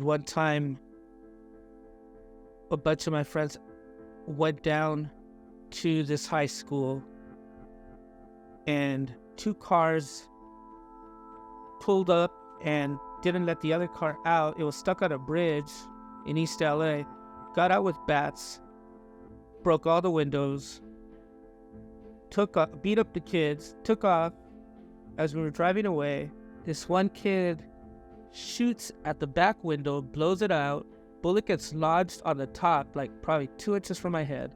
one time, a bunch of my friends went down to this high school, and 2 cars pulled up and didn't let the other car out. It was stuck on a bridge in East LA. Got out with bats, broke all the windows, beat up the kids, took off. As we were driving away, this one kid shoots at the back window, blows it out. Bullet gets lodged on the top, like probably 2 inches from my head.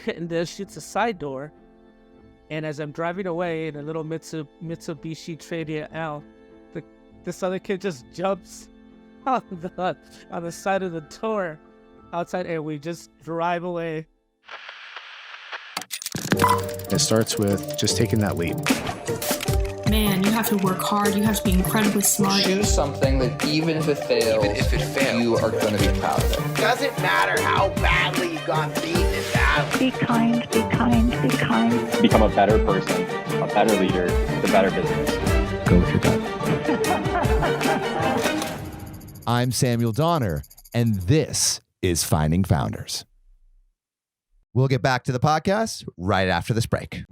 And then shoots a side door. And as I'm driving away in a little Mitsubishi Tradia L, this other kid just jumps on the side of the door outside, and we just drive away. It starts with just taking that leap. Man, you have to work hard. You have to be incredibly smart. Choose something that even if it fails, you are going to be proud of it. Doesn't matter how badly you got beaten in battle. Be kind, be kind, be kind. Become a better person, a better leader, the better business. Go with your gut. I'm Samuel Donner, and this is Finding Founders. We'll get back to the podcast right after this break.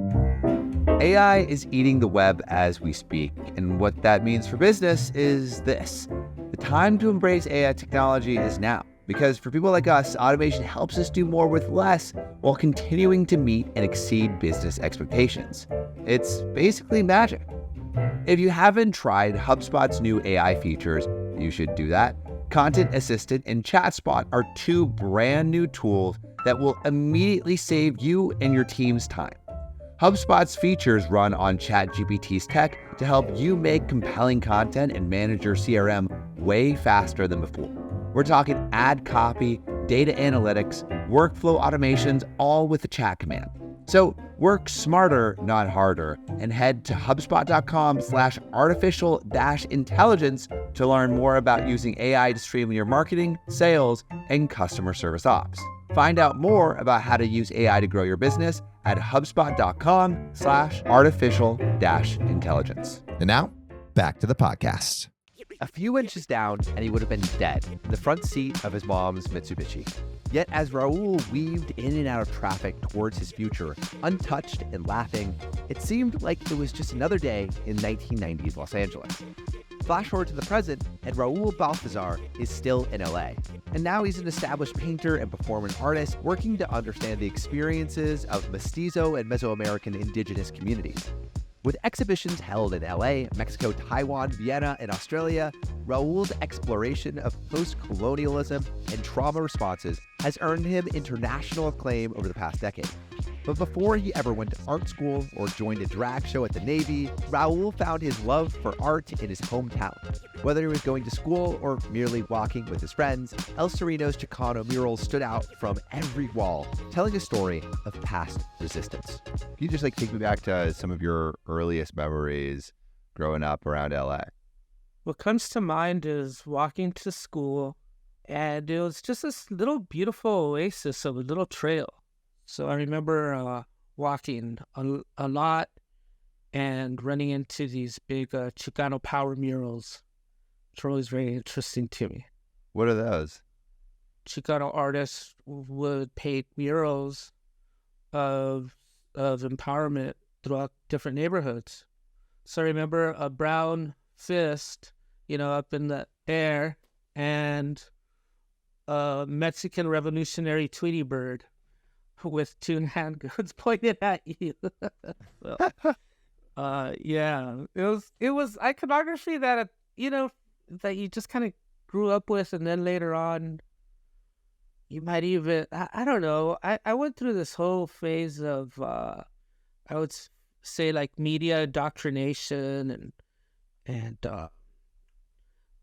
AI is eating the web as we speak, and what that means for business is this. The time to embrace AI technology is now, because for people like us, automation helps us do more with less while continuing to meet and exceed business expectations. It's basically magic. If you haven't tried HubSpot's new AI features, you should do that. Content Assistant and ChatSpot are 2 brand new tools that will immediately save you and your team's time. HubSpot's features run on ChatGPT's tech to help you make compelling content and manage your CRM way faster than before. We're talking ad copy, data analytics, workflow automations, all with the chat command. So work smarter, not harder, and head to HubSpot.com/artificial-intelligence to learn more about using AI to streamline your marketing, sales, and customer service ops. Find out more about how to use AI to grow your business at HubSpot.com/artificial-intelligence. And now, back to the podcast. A few inches down, and he would have been dead in the front seat of his mom's Mitsubishi. Yet as Raul weaved in and out of traffic towards his future, untouched and laughing, it seemed like it was just another day in 1990s Los Angeles. Flash forward to the present, and Raul Baltazar is still in LA. And now he's an established painter and performance artist working to understand the experiences of Mestizo and Mesoamerican Indigenous communities. With exhibitions held in LA, Mexico, Taiwan, Vienna, and Australia, Raul's exploration of post-colonialism and trauma responses has earned him international acclaim over the past decade. But before he ever went to art school or joined a drag show at the Navy, Raul found his love for art in his hometown. Whether he was going to school or merely walking with his friends, El Sereno's Chicano murals stood out from every wall, telling a story of past resistance. Can you just take me back to some of your earliest memories growing up around LA? What comes to mind is walking to school, and it was just this little beautiful oasis of a little trail. So I remember walking a lot and running into these big Chicano power murals, which were always very interesting to me. What are those? Chicano artists would paint murals of empowerment throughout different neighborhoods. So I remember a brown fist, up in the air, and a Mexican revolutionary Tweety bird with 2 handguns pointed at you. Yeah, it was iconography that that you just kind of grew up with, and then later on you might even I don't know. I went through this whole phase of I would say like media indoctrination and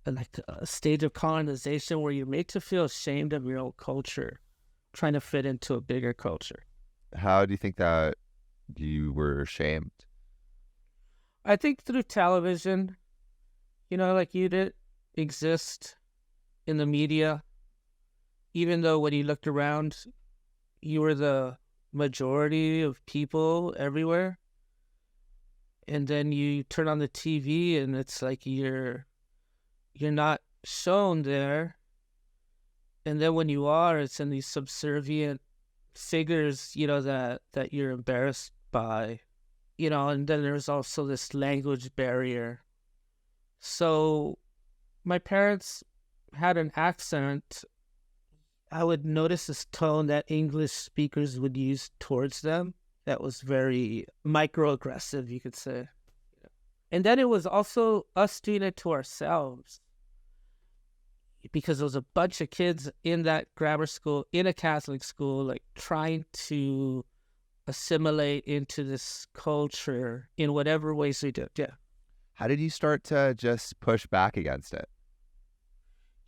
like a stage of colonization where you're made to feel ashamed of your own culture, trying to fit into a bigger culture. How do you think that you were ashamed? I think through television, like you didn't exist in the media, even though when you looked around, you were the majority of people everywhere. And then you turn on the TV and it's like you're you're not shown there. And then when you are, it's in these subservient figures, that you're embarrassed by, and then there's also this language barrier. So my parents had an accent. I would notice this tone that English speakers would use towards them that was very microaggressive, you could say. And then it was also us doing it to ourselves, because there was a bunch of kids in that grammar school, in a Catholic school, like trying to assimilate into this culture in whatever ways we did. Yeah. How did you start to just push back against it?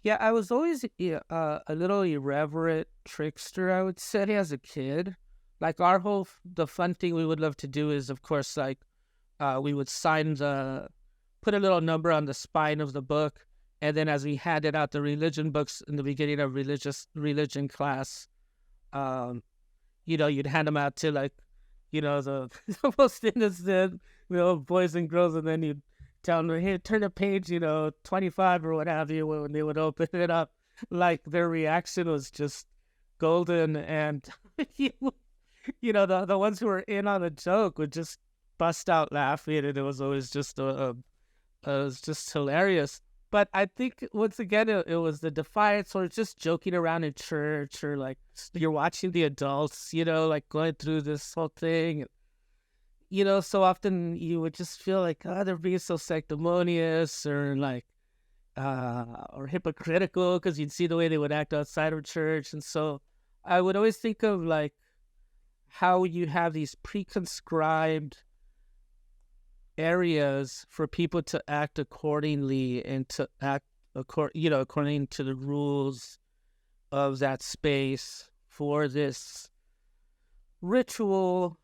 Yeah, I was always a little irreverent trickster, I would say, as a kid. Like the fun thing we would love to do is, of course, like we would put a little number on the spine of the book. And then as we handed out the religion books in the beginning of religion class, you'd hand them out to like, the most innocent, boys and girls, and then you'd tell them, hey, turn to page, 25 or what have you, when they would open it up. Like their reaction was just golden. And, the ones who were in on the joke would just bust out laughing, and it was always just, it was just hilarious. But I think, once again, it was the defiance, or just joking around in church, or like you're watching the adults, like going through this whole thing. So often you would just feel like, oh, they're being so sanctimonious, or like, or hypocritical, because you'd see the way they would act outside of church. And so I would always think of like how you have these pre-conscribed areas for people to act accordingly, and to act according to the rules of that space for this ritual.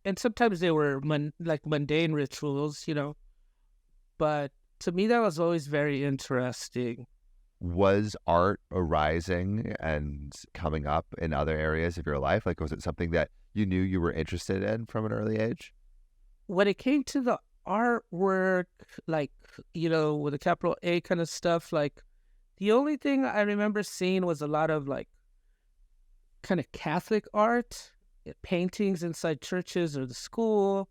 And sometimes they were mundane rituals, but to me that was always very interesting. Was art arising and coming up in other areas of your life? Like, was it something that you knew you were interested in from an early age? When it came to the artwork, like, with a capital A kind of stuff, like, the only thing I remember seeing was a lot of, like, kind of Catholic art, paintings inside churches or the school.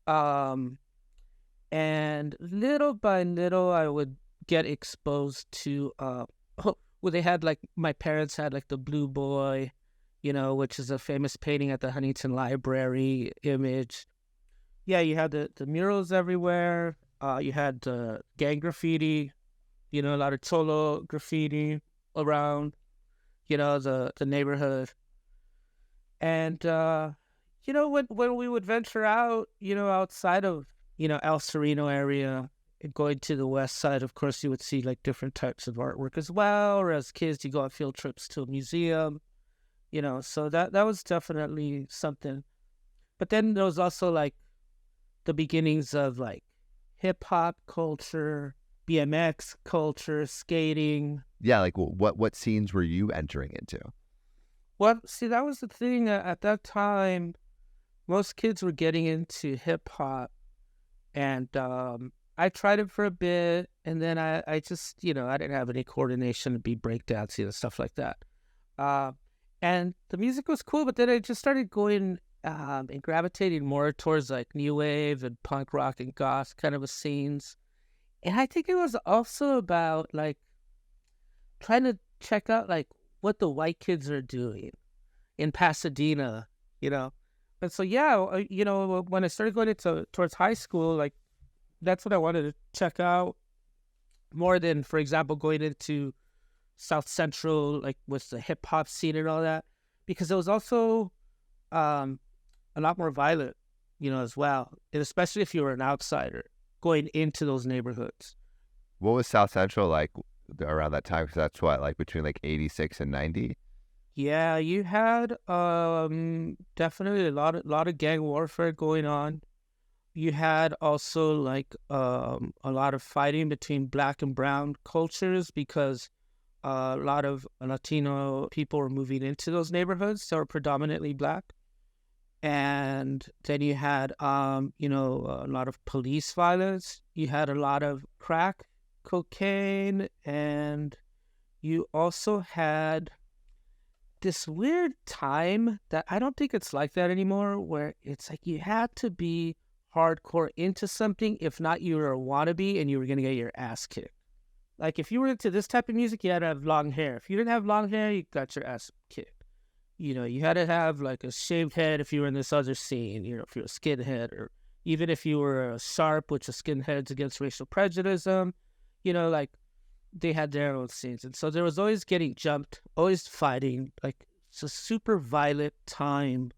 And little by little, I would get exposed to, they had, like, my parents had, like, the Blue Boy, which is a famous painting at the Huntington Library image. Yeah, you had the murals everywhere. You had gang graffiti, a lot of cholo graffiti around, the neighborhood. And, when we would venture out, outside of, El Sereno area, and going to the west side, of course, you would see like different types of artwork as well. Or as kids, you go on field trips to a museum, so that was definitely something. But then there was also like the beginnings of like hip hop culture, BMX culture, skating. Yeah, like what scenes were you entering into? Well, see, that was the thing. At that time, most kids were getting into hip hop, and I tried it for a bit, and then I just, I didn't have any coordination to be breakdancing and stuff like that. And the music was cool, but then I just started going and gravitating more towards like new wave and punk rock and goth kind of scenes. And I think it was also about like trying to check out like what the white kids are doing in Pasadena, And so, yeah, when I started going towards high school, like that's what I wanted to check out more than, for example, going into South Central, like with the hip hop scene and all that, because it was also a lot more violent, as well, and especially if you were an outsider going into those neighborhoods. What was South Central like around that time? Because that's what, like between like 86 and 90? Yeah, you had definitely a lot of gang warfare going on. You had also like a lot of fighting between black and brown cultures, because a lot of Latino people were moving into those neighborhoods that were predominantly black. And then you had, a lot of police violence. You had a lot of crack cocaine, and you also had this weird time that I don't think it's like that anymore, where it's like you had to be hardcore into something. If not, you were a wannabe and you were going to get your ass kicked. Like, if you were into this type of music, you had to have long hair. If you didn't have long hair, you got your ass kicked. You know, you had to have, like, a shaved head if you were in this other scene, you know, if you're a skinhead, or even if you were a sharp, which is skinheads against racial prejudice, you know, like, they had their own scenes. And so there was always getting jumped, always fighting. Like, it's a super violent time.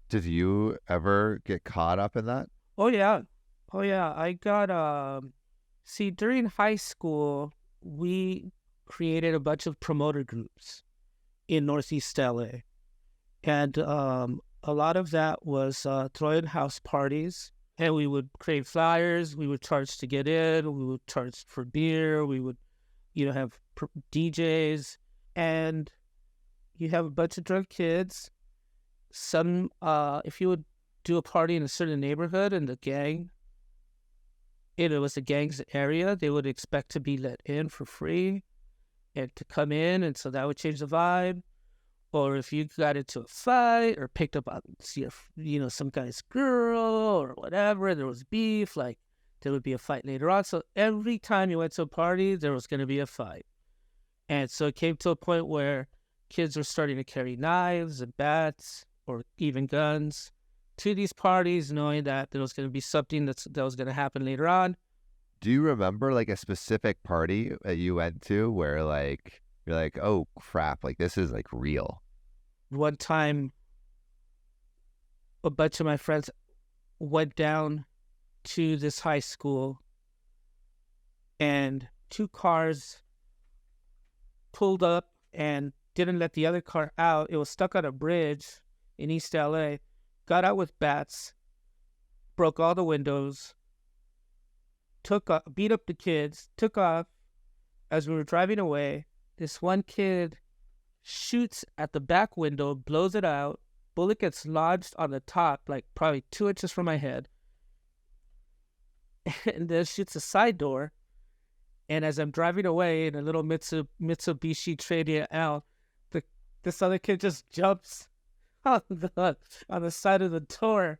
Did you ever get caught up in that? Oh, yeah. Oh, yeah. I got, see, during high school, we created a bunch of promoter groups in Northeast LA. And a lot of that was throwing house parties. And we would create flyers. We would charge to get in. We would charge for beer. We would, you know, have DJs. And you have a bunch of drunk kids. Some, if you would do a party in a certain neighborhood and the gang, it was the gang's area, they would expect to be let in for free and to come in. And so that would change the vibe. Or if you got into a fight or picked up on, you know, some guy's girl or whatever, there was beef, like there would be a fight later on. So every time you went to a party, there was going to be a fight. And so it came to a point where kids were starting to carry knives and bats or even guns to these parties, knowing that there was going to be something that was going to happen later on. Do you remember like a specific party that you went to where like you're like, oh crap, like this is like real? One time, a bunch of my friends went down to this high school and 2 cars pulled up and didn't let the other car out. It was stuck on a bridge in East LA, got out with bats, broke all the windows, beat up the kids, took off. As we were driving away, this one kid shoots at the back window, blows it out. Bullet gets lodged on the top, like probably 2 inches from my head, and then shoots a side door. And as I'm driving away in a little Mitsubishi Tradia L, this other kid just jumps on the side of the door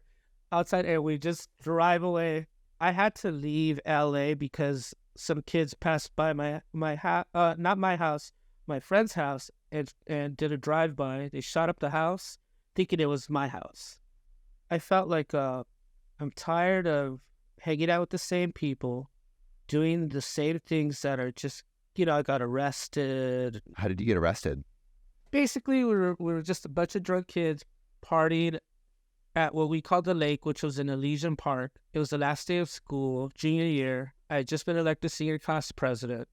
outside, and we just drive away. I had to leave LA because some kids passed by not my house, my friend's house, and did a drive-by. They shot up the house, thinking it was my house. I felt like I'm tired of hanging out with the same people, doing the same things that are just, you know, I got arrested. How did you get arrested? Basically, we were just a bunch of drunk kids partying at what we called the lake, which was in Elysian Park. It was the last day of school, junior year. I had just been elected senior class president.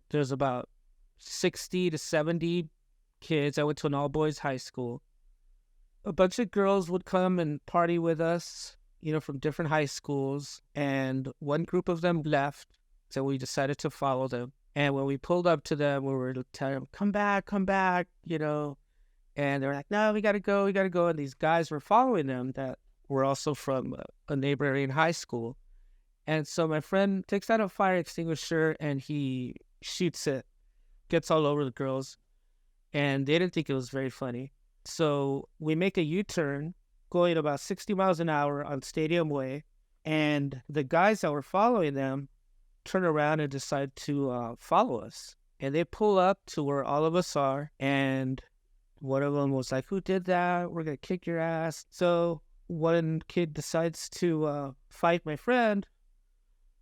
There's about 60 to 70 kids. I went to an all-boys high school. A bunch of girls would come and party with us, you know, from different high schools. And one group of them left, so we decided to follow them. And when we pulled up to them, we were telling them, come back, you know. And they were like, no, we got to go. And these guys were following them that were also from a neighboring high school. And so my friend takes out a fire extinguisher and he shoots it, gets all over the girls. And they didn't think it was very funny. So we make a U-turn going about 60 miles an hour on Stadium Way. And the guys that were following them turn around and decide to follow us. And they pull up to where all of us are. And one of them was like, who did that? We're going to kick your ass. So one kid decides to fight my friend.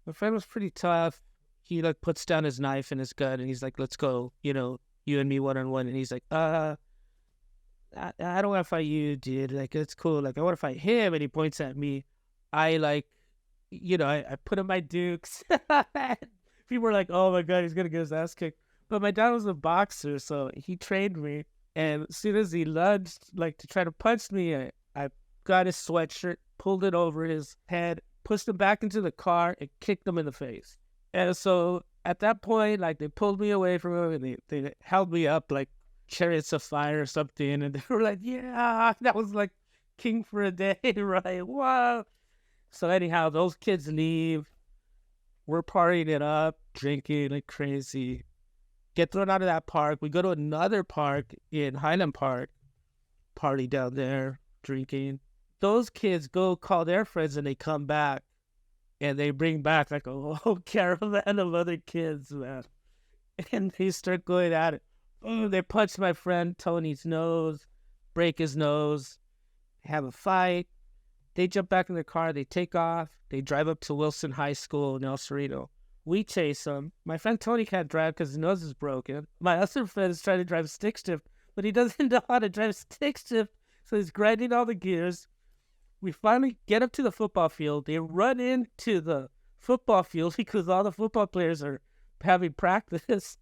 My friend was pretty tough. He like puts down his knife and his gun and he's like, let's go, you know, you and me one-on-one. And he's like, I don't want to fight you, dude. Like, it's cool. Like, I want to fight him. And he points at me. I like, you know, I put in my dukes. People were like, oh my God, he's going to get his ass kicked. But my dad was a boxer, so he trained me. And as soon as he lunged, like, to try to punch me, I got his sweatshirt, pulled it over his head, pushed him back into the car, and kicked him in the face. And so at that point, like, they pulled me away from him, and they held me up like chariots of fire or something. And they were like, yeah, that was like king for a day, right? Wow. So anyhow, those kids leave. We're partying it up, drinking like crazy. Get thrown out of that park. We go to another park in Highland Park, party down there, drinking. Those kids go call their friends and they come back and they bring back like a whole caravan of other kids, man. And they start going at it. Oh, they punch my friend Tony's nose, break his nose, have a fight. They jump back in their car, they take off, they drive up to Wilson High School in El Sereno. We chase them. My friend Tony can't drive because his nose is broken. My other friend is trying to drive stick shift, but he doesn't know how to drive stick shift, so he's grinding all the gears. We finally get up to the football field. They run into the football field because all the football players are having practice.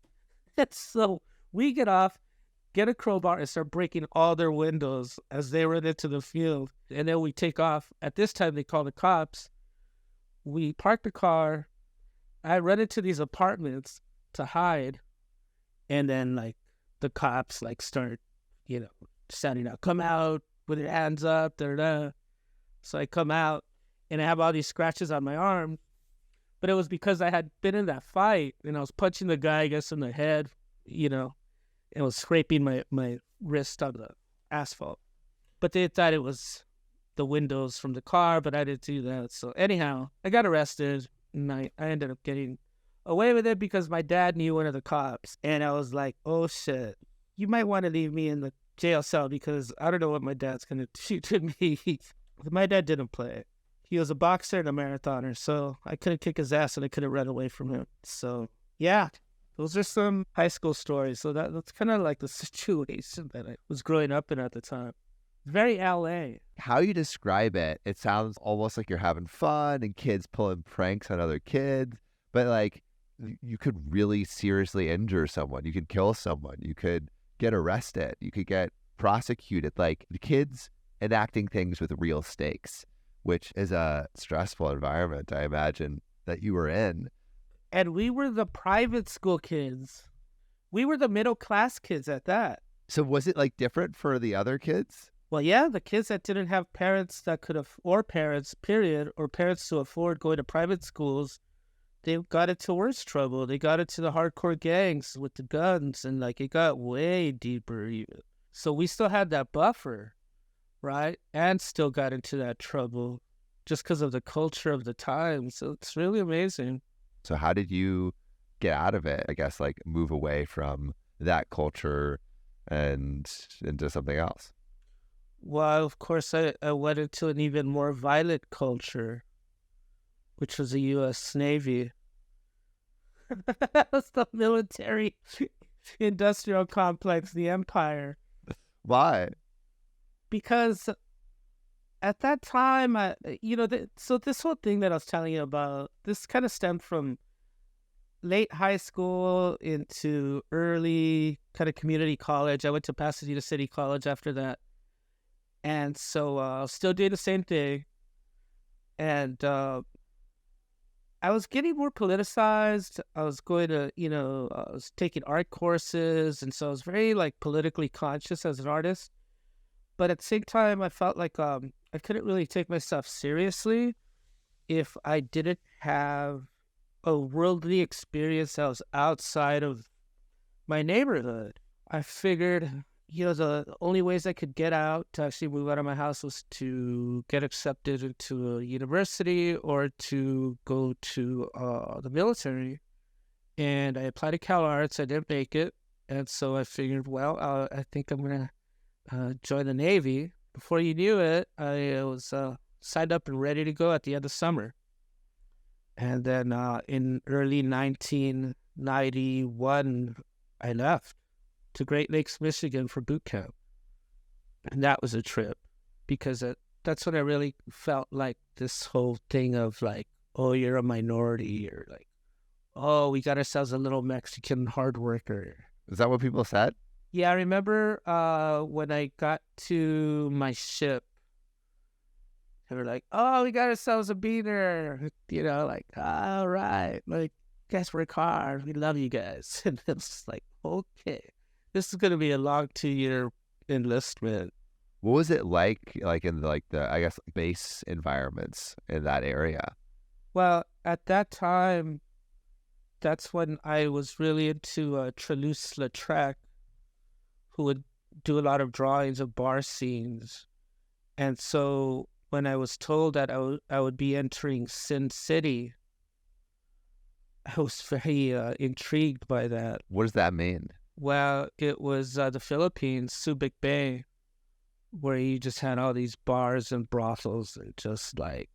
And so we get off, get a crowbar, and start breaking all their windows as they run into the field. And then we take off. At this time, they call the cops. We park the car. I run into these apartments to hide. And then, like, the cops, like, start, shouting out, come out with your hands up, da-da-da. So I come out, and I have all these scratches on my arm. But it was because I had been in that fight, and I was punching the guy, I guess, in the head, and was scraping my wrist on the asphalt. But they thought it was the windows from the car, but I didn't do that. So anyhow, I got arrested, and I ended up getting away with it because my dad knew one of the cops. And I was like, oh, shit, you might want to leave me in the jail cell because I don't know what my dad's going to do to me. My dad didn't play. He was a boxer and a marathoner, so I couldn't kick his ass and I couldn't run away from him. So, yeah, those are some high school stories. So that's kind of like the situation that I was growing up in at the time. Very LA. How you describe it, it sounds almost like you're having fun and kids pulling pranks on other kids, but like you could really seriously injure someone. You could kill someone. You could get arrested. You could get prosecuted. Like the kids enacting things with real stakes, which is a stressful environment, I imagine, that you were in. And we were the private school kids. We were the middle class kids at that. So was it like different for the other kids? Well, yeah, the kids that didn't have parents that could or parents, period, or parents to afford going to private schools, they got into worse trouble. They got into the hardcore gangs with the guns, and like it got way deeper even. So we still had that buffer, right? And still got into that trouble just because of the culture of the time. So it's really amazing. So how did you get out of it? I guess like move away from that culture and into something else? Well, of course, I went into an even more violent culture, which was the U.S. Navy. That was the military industrial complex, the empire. Why? Because at that time, so this whole thing that I was telling you about, this kind of stemmed from late high school into early kind of community college. I went to Pasadena City College after that. And so I was still doing the same thing. And I was getting more politicized. I was going to, I was taking art courses. And so I was very like politically conscious as an artist. But at the same time, I felt like I couldn't really take myself seriously if I didn't have a worldly experience that was outside of my neighborhood. I figured, the only ways I could get out to actually move out of my house was to get accepted into a university or to go to the military. And I applied to Cal Arts. I didn't make it. And so I figured, well, I think I'm going to join the Navy. Before you knew it, I was signed up and ready to go at the end of summer. And then in early 1991, I left to Great Lakes, Michigan for boot camp. And that was a trip because that's when I really felt like this whole thing of like, oh, you're a minority, or like, oh, we got ourselves a little Mexican hard worker. Is that what people said? Yeah, I remember when I got to my ship, they were like, oh, we got ourselves a beaner. Like, all right. Like, guys work hard. We love you guys. And it's like, okay, this is going to be a long 2-year enlistment. What was it like in the I guess, base environments in that area? Well, at that time, that's when I was really into Toulouse-Lautrec, who would do a lot of drawings of bar scenes. And so when I was told that I would be entering Sin City, I was very intrigued by that. What does that mean? Well, it was the Philippines, Subic Bay, where you just had all these bars and brothels and just like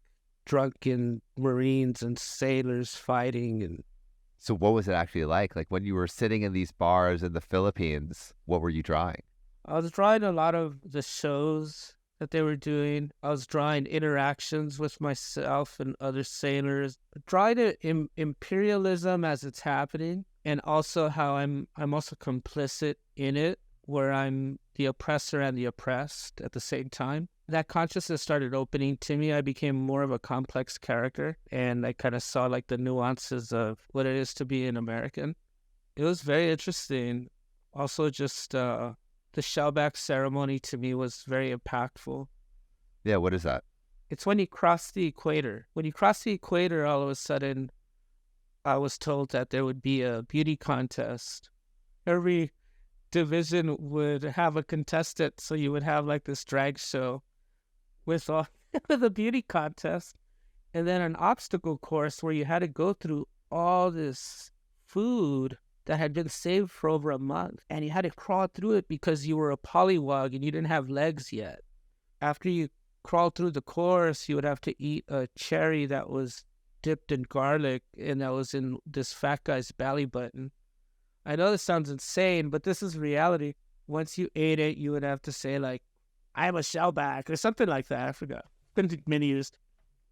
drunken Marines and sailors fighting. And So what was it actually like? Like when you were sitting in these bars in the Philippines, what were you drawing? I was drawing a lot of the shows that they were doing. I was drawing interactions with myself and other sailors, drawing imperialism as it's happening, and also how I'm also complicit in it, where I'm the oppressor and the oppressed at the same time. That consciousness started opening to me. I became more of a complex character, and I kind of saw like the nuances of what it is to be an American. It was very interesting. Also, just the shellback ceremony to me was very impactful. Yeah, what is that? It's when you cross the equator. When you cross the equator, all of a sudden, I was told that there would be a beauty contest. Every division would have a contestant, so you would have like this drag show with a beauty contest, and then an obstacle course where you had to go through all this food that had been saved for over a month, and you had to crawl through it because you were a pollywog and you didn't have legs yet. After you crawled through the course, you would have to eat a cherry that was dipped in garlic and that was in this fat guy's belly button. I know this sounds insane, but this is reality. Once you ate it, you would have to say like, "I'm a shellback" or something like that. I forgot. It's been many years.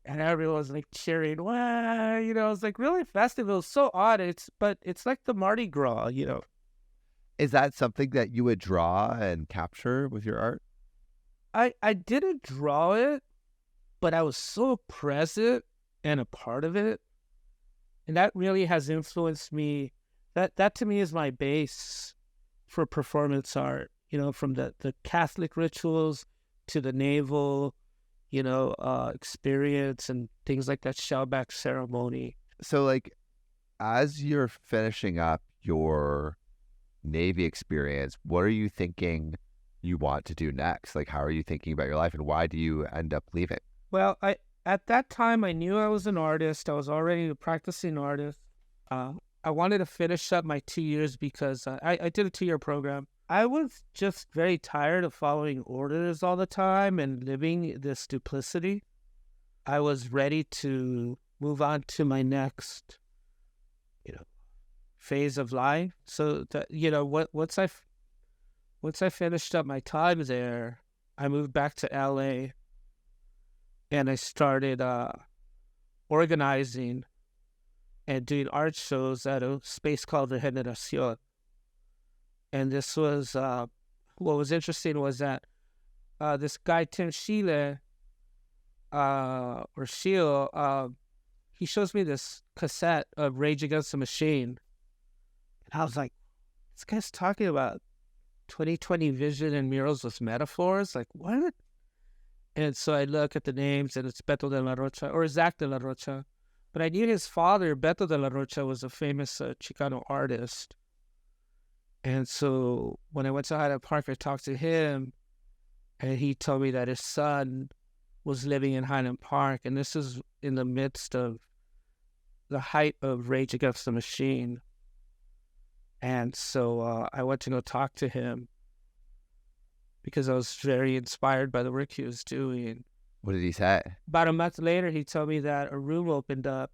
And everyone was like cheering, "Wow!" You know, it's like really festive. It was so odd. But it's like the Mardi Gras, you know. Is that something that you would draw and capture with your art? I didn't draw it, but I was so present and a part of it. And that really has influenced me. That to me is my base for performance art, you know, from the Catholic rituals to the naval, you know, experience and things like that shellback ceremony. So like, as you're finishing up your Navy experience, what are you thinking you want to do next? Like, how are you thinking about your life, and why do you end up leaving? Well, at that time, I knew I was an artist. I was already a practicing artist. I wanted to finish up my 2 years because I did a 2-year program. I was just very tired of following orders all the time and living this duplicity. I was ready to move on to my next, you know, phase of life. So that, you know, once I finished up my time there, I moved back to LA and I started organizing and doing art shows at a space called the Generación. And this was, what was interesting was that this guy, Tim Chile, he shows me this cassette of Rage Against the Machine. And I was like, this guy's talking about 2020 vision and murals with metaphors? Like, what? And so I look at the names, and it's Beto de la Rocha, or Zach de la Rocha. But I knew his father, Beto de la Rocha, was a famous Chicano artist. And so when I went to Highland Park, I talked to him, and he told me that his son was living in Highland Park, and this is in the midst of the height of Rage Against the Machine. And so I went to go talk to him because I was very inspired by the work he was doing. What did he say? About a month later, he told me that a room opened up,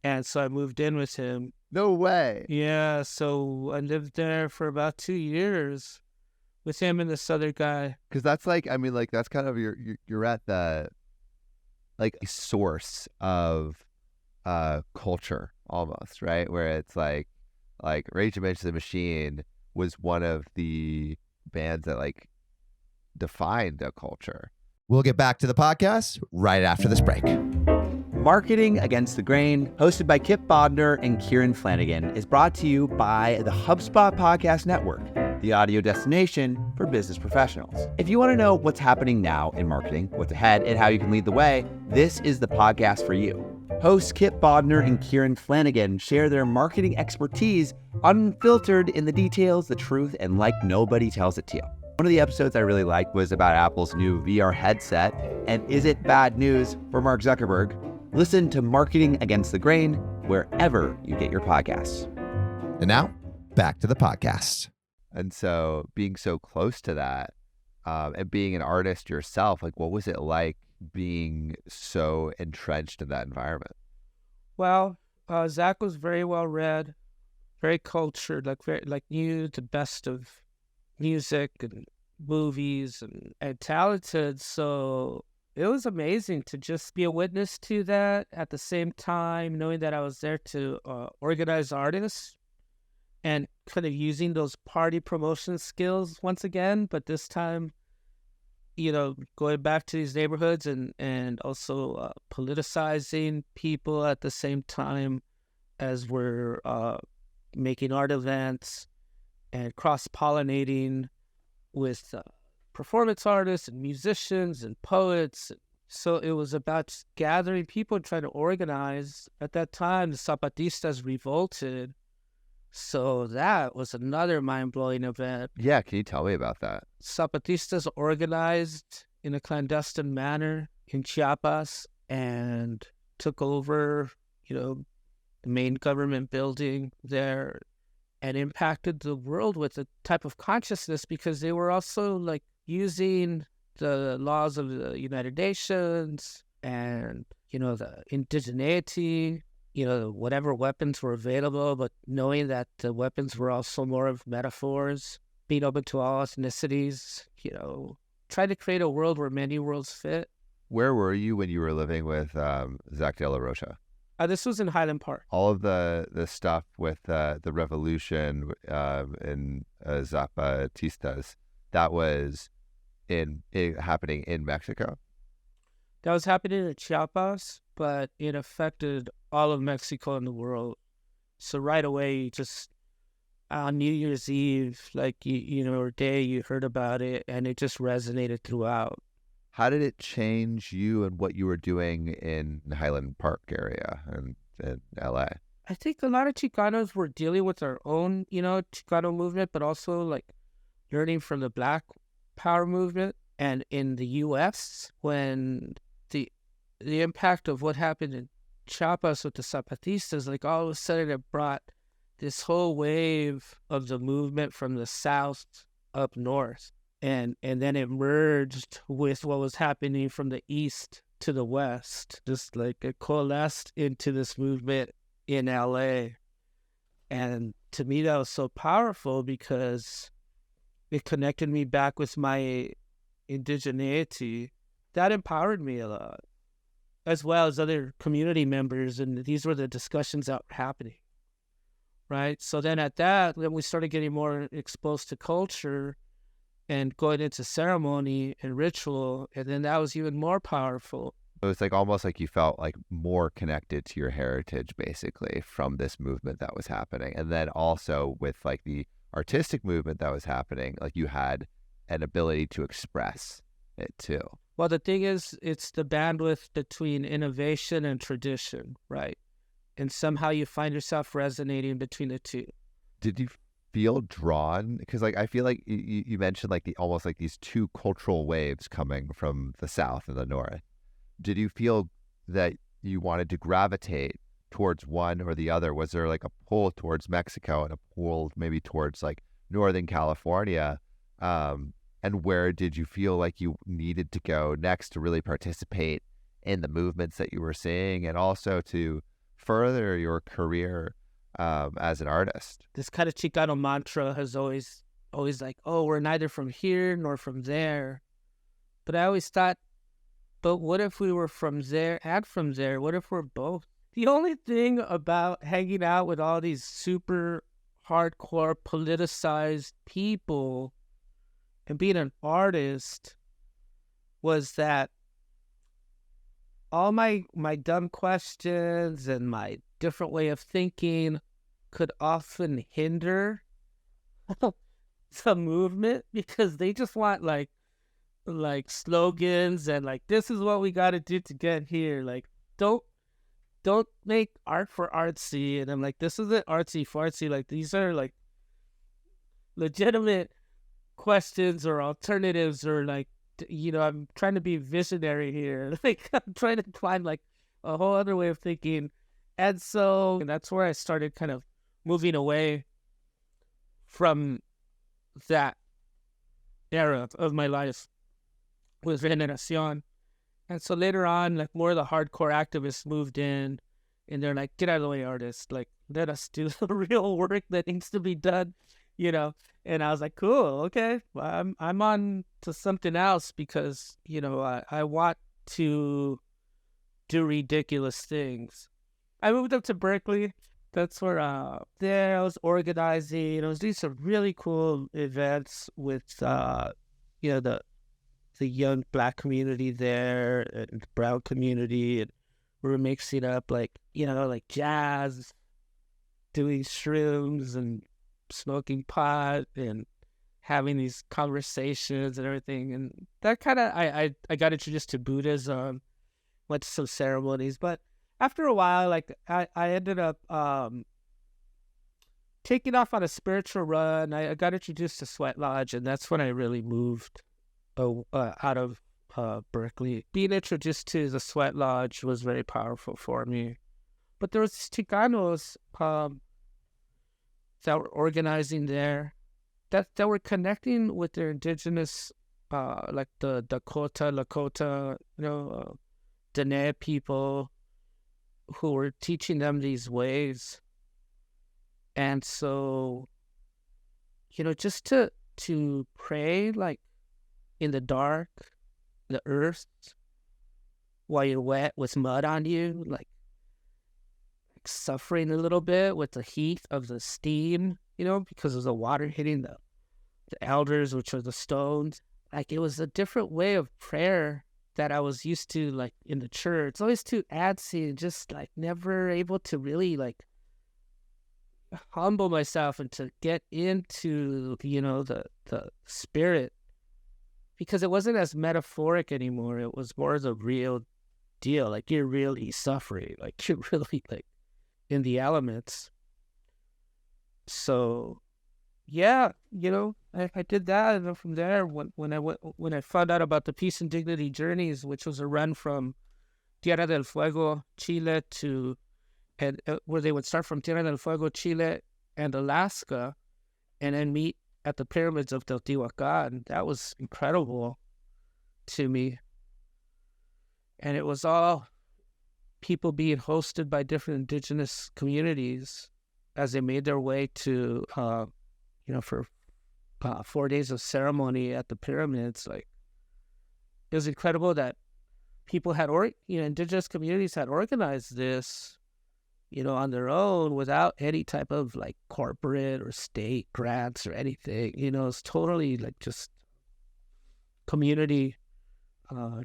and so I moved in with him. No way. Yeah, so I lived there for about 2 years with him and this other guy. Because that's like, I mean, like, that's kind of you're at the, like, source of culture almost, right? Where it's like Rage Against the Machine was one of the bands that like defined a culture. We'll get back to the podcast right after this break. Marketing Against the Grain, hosted by Kip Bodner and Kieran Flanagan, is brought to you by the HubSpot Podcast Network, the audio destination for business professionals. If you want to know what's happening now in marketing, what's ahead, and how you can lead the way, this is the podcast for you. Hosts Kip Bodner and Kieran Flanagan share their marketing expertise unfiltered in the details, the truth, and like nobody tells it to you. One of the episodes I really liked was about Apple's new VR headset, and is it bad news for Mark Zuckerberg? Listen to Marketing Against the Grain wherever you get your podcasts. And now, back to the podcast. And so being so close to that, and being an artist yourself, like what was it like being so entrenched in that environment? Well, Zach was very well read, very cultured, knew the best of music and movies and talented. So it was amazing to just be a witness to that at the same time, knowing that I was there to organize artists and kind of using those party promotion skills once again, but this time, going back to these neighborhoods and also politicizing people at the same time as we're making art events and cross-pollinating with performance artists and musicians and poets. So it was about just gathering people and trying to organize. At that time, the Zapatistas revolted. So that was another mind-blowing event. Yeah, can you tell me about that? Zapatistas organized in a clandestine manner in Chiapas and took over, the main government building there and impacted the world with a type of consciousness, because they were also using the laws of the United Nations and, the indigeneity, whatever weapons were available, but knowing that the weapons were also more of metaphors, being open to all ethnicities, trying to create a world where many worlds fit. Where were you when you were living with Zach De La Rocha? This was in Highland Park. All of the stuff with the revolution in Zapatistas, that was happening in Mexico? That was happening in Chiapas, but it affected all of Mexico and the world. So right away, just on New Year's Eve, or day, you heard about it, and it just resonated throughout. How did it change you and what you were doing in Highland Park area and in LA? I think a lot of Chicanos were dealing with their own, Chicano movement, but also learning from the Black Power movement. And in the U.S., when the impact of what happened in Chiapas with the Zapatistas, all of a sudden it brought this whole wave of the movement from the south up north. And then it merged with what was happening from the east to the west. Just it coalesced into this movement in LA. And to me, that was so powerful because it connected me back with my indigeneity. That empowered me a lot, as well as other community members. And these were the discussions that were happening, right? So then then we started getting more exposed to culture and going into ceremony and ritual. And then that was even more powerful. It was almost like you felt more connected to your heritage, basically, from this movement that was happening. And then also with the artistic movement that was happening, you had an ability to express it too. Well, the thing is, it's the bandwidth between innovation and tradition, right? And somehow you find yourself resonating between the two. Did you feel drawn? Because I feel like you mentioned almost these two cultural waves coming from the south and the north. Did you feel that you wanted to gravitate towards one or the other? Was there a pull towards Mexico and a pull maybe towards Northern California? And where did you feel you needed to go next to really participate in the movements that you were seeing, and also to further your career as an artist? This kind of Chicano mantra has always oh, we're neither from here nor from there. But I always thought, but what if we were from there and from there? What if we're both? The only thing about hanging out with all these super hardcore politicized people and being an artist was that all my dumb questions and my different way of thinking could often hinder the movement, because they just want like slogans and this is what we got to do to get here. Don't don't make art for artsy. And I'm like, this isn't artsy fartsy. Like, these are like legitimate questions or alternatives, or like, I'm trying to be visionary here. Like, I'm trying to find like a whole other way of thinking. And so that's where I started kind of moving away from that era of my life with Veneracion. And so later on, like, more of the hardcore activists moved in, and they're like, get out of the way, artists. Like, let us do the real work that needs to be done, And I was like, cool, okay. Well, I'm on to something else because, I want to do ridiculous things. I moved up to Berkeley. That's where there I was organizing. I was doing some really cool events with, the young Black community there and the brown community, and we were mixing up like jazz, doing shrooms and smoking pot and having these conversations and everything. And that kind of, I got introduced to Buddhism, went to some ceremonies, but after a while, like I ended up taking off on a spiritual run. I got introduced to Sweat Lodge, and that's when I really moved out of Berkeley. Being introduced to the Sweat Lodge was very powerful for me. But there was these Chicanos that were organizing there, that were connecting with their indigenous, like the Dakota, Lakota, Dene people, who were teaching them these ways. And so, just to pray, like, in the dark, the earth, while you're wet with mud on you, like suffering a little bit with the heat of the steam, because of the water hitting the elders, which are the stones. Like, it was a different way of prayer that I was used to, like, in the church. It's always too antsy and just, like, never able to really, like, humble myself and to get into, the spirit. Because it wasn't as metaphoric anymore. It was more the real deal. Like, you're really suffering. Like, you're really, like, in the elements. So, yeah, I did that. And then from there, when I found out about the Peace and Dignity Journeys, which was a run from Tierra del Fuego, Chile, where they would start from Tierra del Fuego, Chile, and Alaska, and then meet at the pyramids of Teotihuacan. That was incredible to me. And it was all people being hosted by different indigenous communities as they made their way to, for 4 days of ceremony at the pyramids. Like, it was incredible that people had, indigenous communities had organized this, on their own without any type of like corporate or state grants or anything. It's totally like just community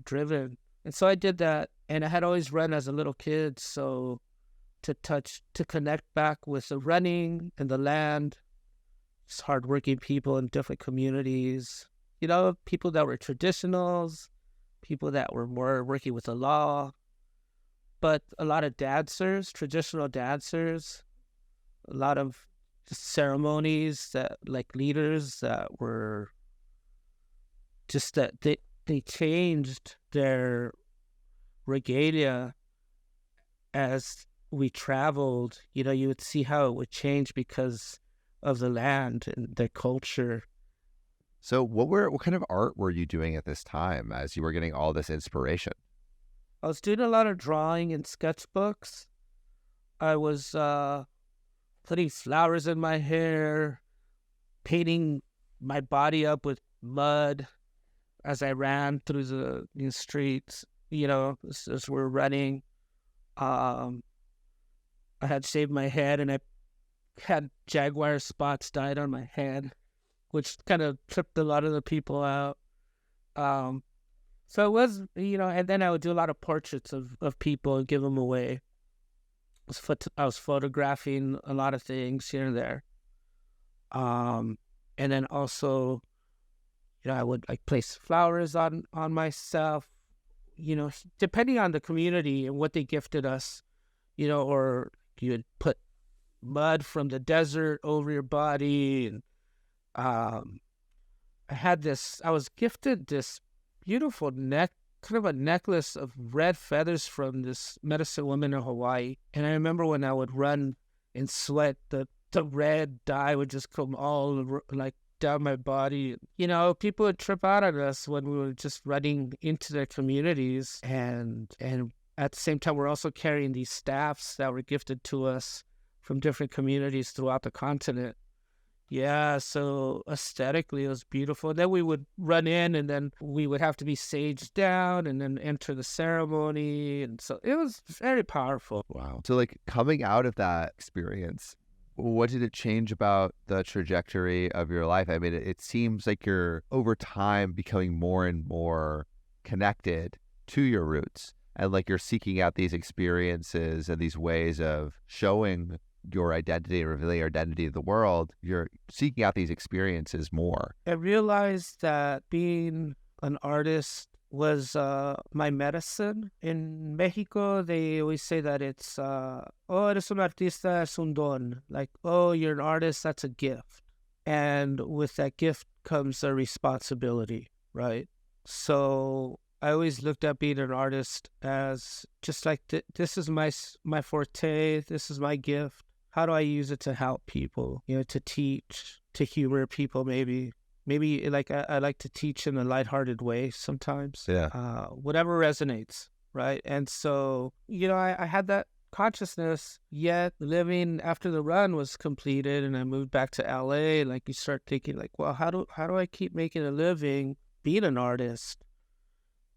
driven. And so I did that, and I had always run as a little kid. So to connect back with the running and the land, just hardworking people in different communities, people that were traditionals, people that were more working with the law, but a lot of dancers, traditional dancers, a lot of ceremonies that, like, leaders that were just that they changed their regalia as we traveled. You would see how it would change because of the land and their culture. So what kind of art were you doing at this time as you were getting all this inspiration? I was doing a lot of drawing in sketchbooks. I was putting flowers in my hair, painting my body up with mud as I ran through the streets, as we're running. I had shaved my head, and I had jaguar spots dyed on my head, which kind of tripped a lot of the people out. So it was, and then I would do a lot of portraits of people and give them away. I was photographing a lot of things here and there. And then also, I would like place flowers on myself, depending on the community and what they gifted us. or you would put mud from the desert over your body. And I was gifted this beautiful kind of a necklace of red feathers from this medicine woman in Hawaii. And I remember when I would run in sweat, the red dye would just come all like down my body. People would trip out on us when we were just running into their communities. And at the same time, we're also carrying these staffs that were gifted to us from different communities throughout the continent. Yeah, so aesthetically, it was beautiful. And then we would run in, and then we would have to be saged down and then enter the ceremony. And so it was very powerful. Wow. So, like, coming out of that experience, what did it change about the trajectory of your life? I mean, it seems like you're, over time, becoming more and more connected to your roots. And, like, you're seeking out these experiences and these ways of showing your identity and revealing your identity to the world. You're seeking out these experiences more. I realized that being an artist was my medicine. In Mexico, they always say that it's, eres un artista, es un don. Like, oh, you're an artist, that's a gift. And with that gift comes a responsibility, right? So I always looked at being an artist as just like, this is my forte, this is my gift. How do I use it to help people, to teach, to humor people maybe? Maybe like I like to teach in a lighthearted way sometimes. Yeah. Whatever resonates, right? And so, I had that consciousness, yet living after the run was completed and I moved back to LA. Like, you start thinking like, well, how do I keep making a living being an artist?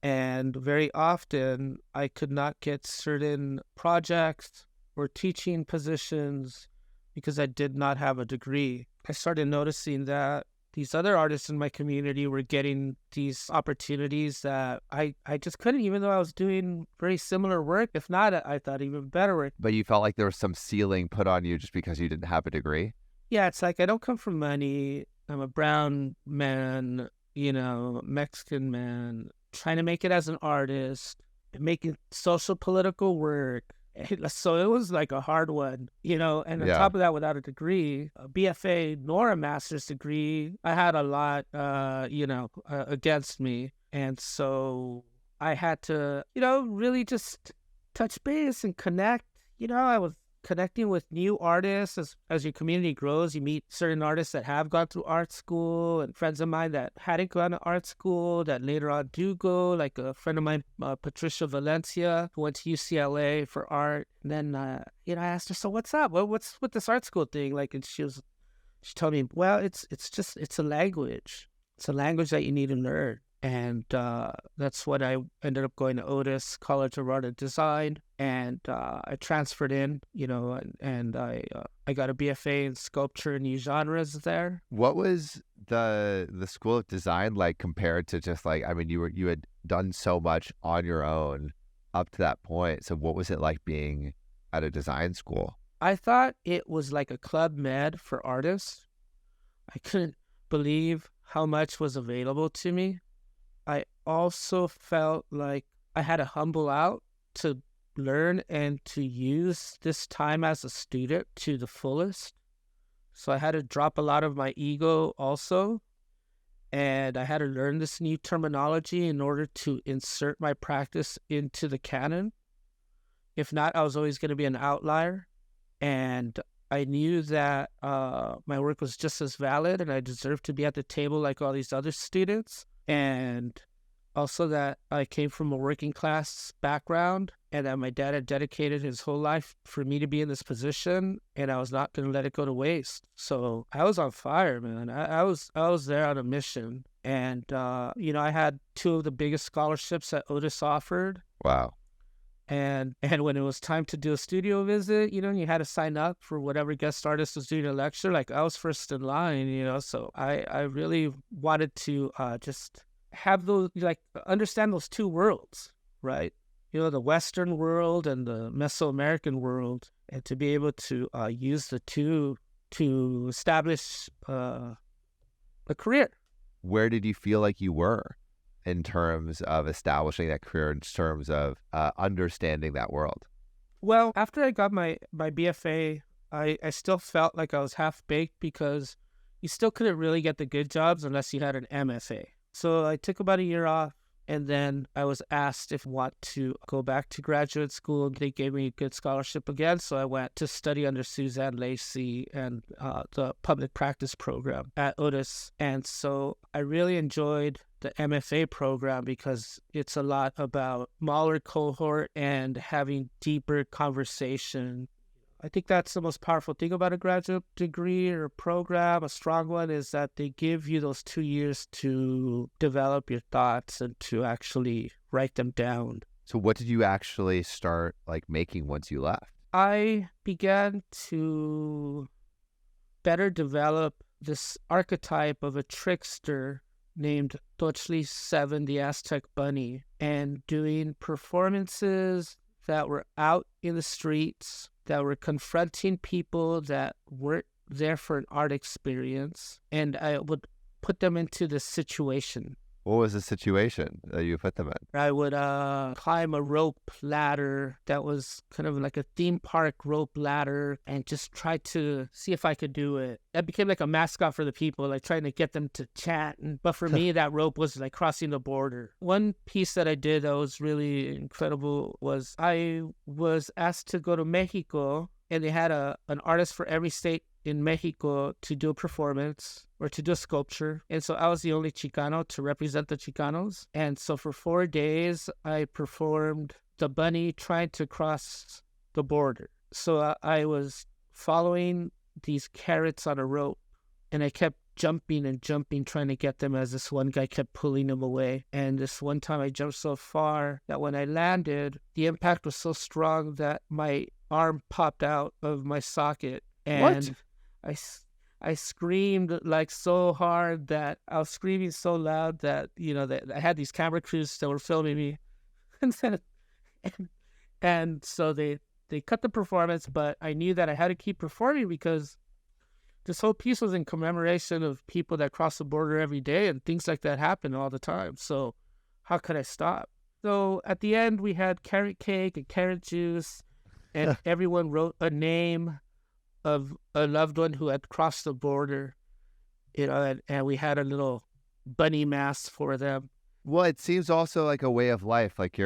And very often I could not get certain projects or teaching positions because I did not have a degree. I started noticing that these other artists in my community were getting these opportunities that I just couldn't, even though I was doing very similar work. If not, I thought even better work. But you felt like there was some ceiling put on you just because you didn't have a degree? Yeah, it's like I don't come from money. I'm a brown man, Mexican man, trying to make it as an artist, making social political work. So it was like a hard one, and on top of that, without a degree, a BFA nor a master's degree, I had a lot, against me. And so I had to, really just touch base and connect. I was connecting with new artists. As your community grows, you meet certain artists that have gone through art school, and friends of mine that hadn't gone to art school that later on do go, like a friend of mine, Patricia Valencia, who went to UCLA for art. And then, I asked her, so what's up? What's with this art school thing? Like, and she told me, well, it's a language. It's a language that you need to learn. And that's when I ended up going to Otis College of Art and Design, and I transferred in, and I got a BFA in sculpture and new genres there. What was the School of Design like compared to just like, I mean, you had done so much on your own up to that point. So what was it like being at a design school? I thought it was like a Club Med for artists. I couldn't believe how much was available to me. I also felt like I had to humble out to learn and to use this time as a student to the fullest. So I had to drop a lot of my ego also. And I had to learn this new terminology in order to insert my practice into the canon. If not, I was always going to be an outlier. And I knew that my work was just as valid and I deserved to be at the table like all these other students. And also that I came from a working class background and that my dad had dedicated his whole life for me to be in this position, and I was not going to let it go to waste. So I was on fire, man. I was there on a mission. And, I had 2 of the biggest scholarships that Otis offered. Wow. And when it was time to do a studio visit, you had to sign up for whatever guest artist was doing a lecture. Like, I was first in line, so I really wanted to just have those, like, understand those 2 worlds, right? The Western world and the Mesoamerican world, and to be able to use the 2 to establish a career. Where did you feel like you were in terms of establishing that career, in terms of understanding that world? Well, after I got my BFA, I still felt like I was half-baked because you still couldn't really get the good jobs unless you had an MFA. So I took about a year off, and then I was asked if I want to go back to graduate school. They gave me a good scholarship again, so I went to study under Suzanne Lacey and the public practice program at Otis. And so I really enjoyed the MFA program because it's a lot about smaller cohort and having deeper conversation. I think that's the most powerful thing about a graduate degree or program. A strong one is that they give you those 2 years to develop your thoughts and to actually write them down. So what did you actually start like making once you left? I began to better develop this archetype of a trickster named Tochli 7, the Aztec Bunny, and doing performances that were out in the streets, that were confronting people that weren't there for an art experience, and I would put them into the situation. What was the situation that you put them in? I would climb a rope ladder that was kind of like a theme park rope ladder and just try to see if I could do it. That became like a mascot for the people, like trying to get them to chat. But for me, that rope was like crossing the border. One piece that I did that was really incredible was I was asked to go to Mexico, and they had an artist for every state in Mexico to do a performance or to do a sculpture. And so I was the only Chicano to represent the Chicanos. And so for 4 days, I performed the bunny trying to cross the border. So I was following these carrots on a rope, and I kept jumping and jumping, trying to get them as this one guy kept pulling them away. And this one time I jumped so far that when I landed, the impact was so strong that my arm popped out of my socket. And I screamed like so hard that I was screaming so loud that, that I had these camera crews that were filming me. and so they cut the performance, but I knew that I had to keep performing because this whole piece was in commemoration of people that cross the border every day, and things like that happen all the time. So how could I stop? So at the end, we had carrot cake and carrot juice, and everyone wrote a name of a loved one who had crossed the border, and we had a little bunny mask for them. Well, it seems also like a way of life. Like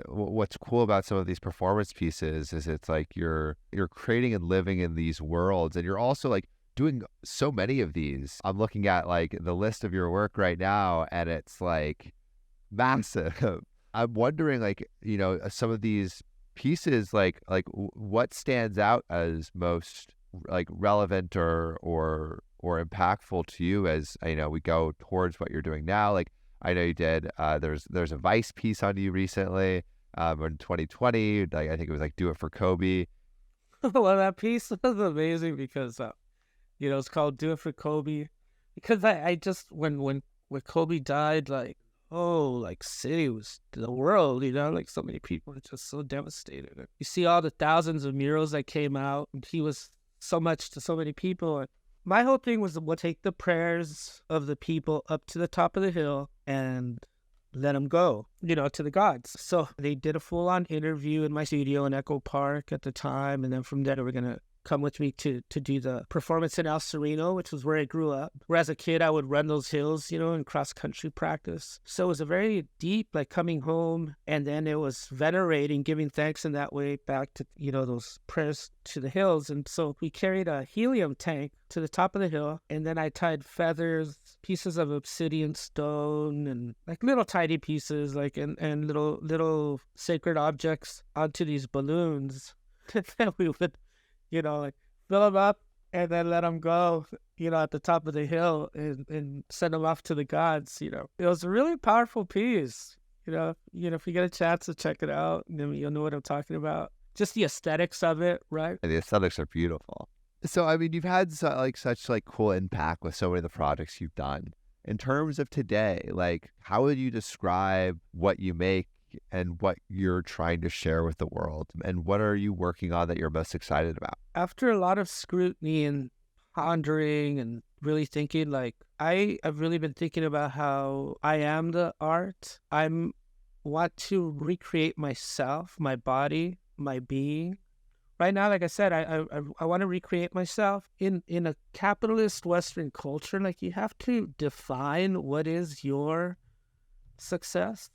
what's cool about some of these performance pieces is it's like you're creating and living in these worlds, and you're also like doing so many of these. I'm looking at like the list of your work right now, and it's like massive. I'm wondering, like, some of these pieces, like what stands out as most like relevant or impactful to you as we go towards what you're doing now. Like I know you did there's a Vice piece on you recently in 2020, like I think it was like Do It for Kobe. Well, that piece was amazing because it's called Do It for Kobe, because I just when Kobe died, like city was the world, like so many people are just so devastated. You see all the thousands of murals that came out, and he was so much to so many people. And my whole thing was to take the prayers of the people up to the top of the hill and let them go, to the gods. So they did a full-on interview in my studio in Echo Park at the time, and then from there they were going to come with me to do the performance in El Sereno, which was where I grew up. Where as a kid, I would run those hills, in cross-country practice. So it was a very deep, like, coming home, and then it was venerating, giving thanks in that way back to, those prayers to the hills. And so we carried a helium tank to the top of the hill, and then I tied feathers, pieces of obsidian stone, and, like, little tiny pieces, like, and little sacred objects onto these balloons. And then we would like fill them up and then let them go, at the top of the hill and send them off to the gods. It was a really powerful piece. If you get a chance to check it out, then you'll know what I'm talking about. Just the aesthetics of it, right? And the aesthetics are beautiful. So, I mean, you've had such cool impact with so many of the projects you've done. In terms of today, like, how would you describe what you make and what you're trying to share with the world, and what are you working on that you're most excited about? After a lot of scrutiny and pondering and really thinking, like, I've really been thinking about how I am the art. I'm want to recreate myself, my body, my being. Right now, like I said, I want to recreate myself in a capitalist Western culture. Like, you have to define what is your success.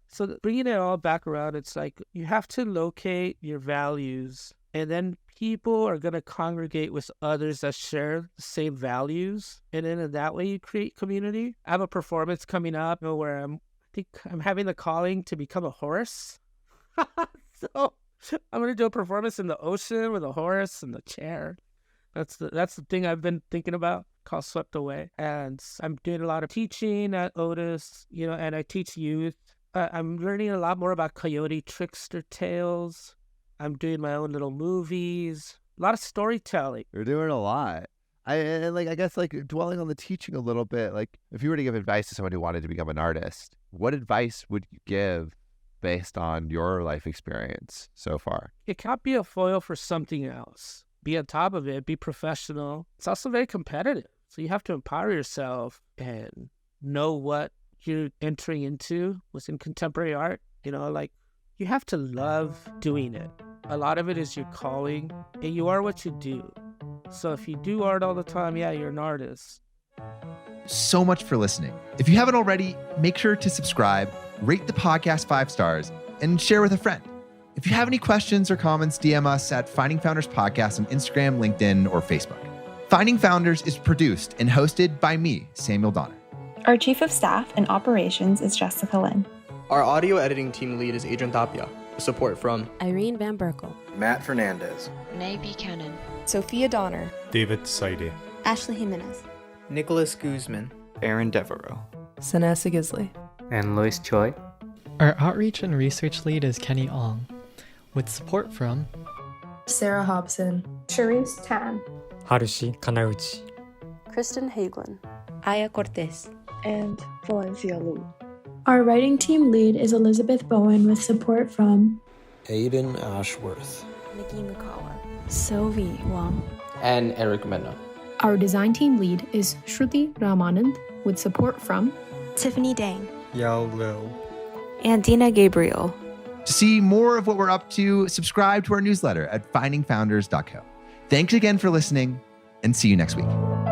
So bringing it all back around, it's like you have to locate your values, and then people are going to congregate with others that share the same values. And then in that way, you create community. I have a performance coming up where I think I'm having the calling to become a horse. So I'm going to do a performance in the ocean with a horse and the chair. That's the thing I've been thinking about, called Swept Away. And I'm doing a lot of teaching at Otis, and I teach youth. I'm learning a lot more about coyote trickster tales. I'm doing my own little movies, a lot of storytelling. You're doing a lot. I guess dwelling on the teaching a little bit, like if you were to give advice to someone who wanted to become an artist, what advice would you give based on your life experience so far? It can't be a foil for something else. Be on top of it, be professional. It's also very competitive. So you have to empower yourself and know what you're entering into within contemporary art. You have to love doing it. A lot of it is your calling, and you are what you do. So if you do art all the time, yeah, you're an artist. So much for listening. If you haven't already, make sure to subscribe, rate the podcast 5 stars, and share with a friend. If you have any questions or comments, DM us at Finding Founders Podcast on Instagram, LinkedIn, or Facebook. Finding Founders is produced and hosted by me, Samuel Donner. Our Chief of Staff and Operations is Jessica Lynn. Our audio editing team lead is Adrian Tapia, with support from Irene Van Berkel, Matt Fernandez, Nay Buchanan, Sophia Donner, David Saide, Ashley Jimenez, Nicholas Guzman, Aaron Devereaux, Sanessa Gisley, and Lois Choi. Our outreach and research lead is Kenny Ong, with support from Sarah Hobson, Charisse Tan, Harushi Kanauchi, Kristen Hagelin, Aya Cortez, and Valencia Lu. Our writing team lead is Elizabeth Bowen with support from Aiden Ashworth, Nikki Mukawa, Sylvie Wang, and Eric Mena. Our design team lead is Shruti Ramanand with support from Tiffany Dang, Yao Liu, and Dina Gabriel. To see more of what we're up to, subscribe to our newsletter at findingfounders.co. Thanks again for listening, and see you next week.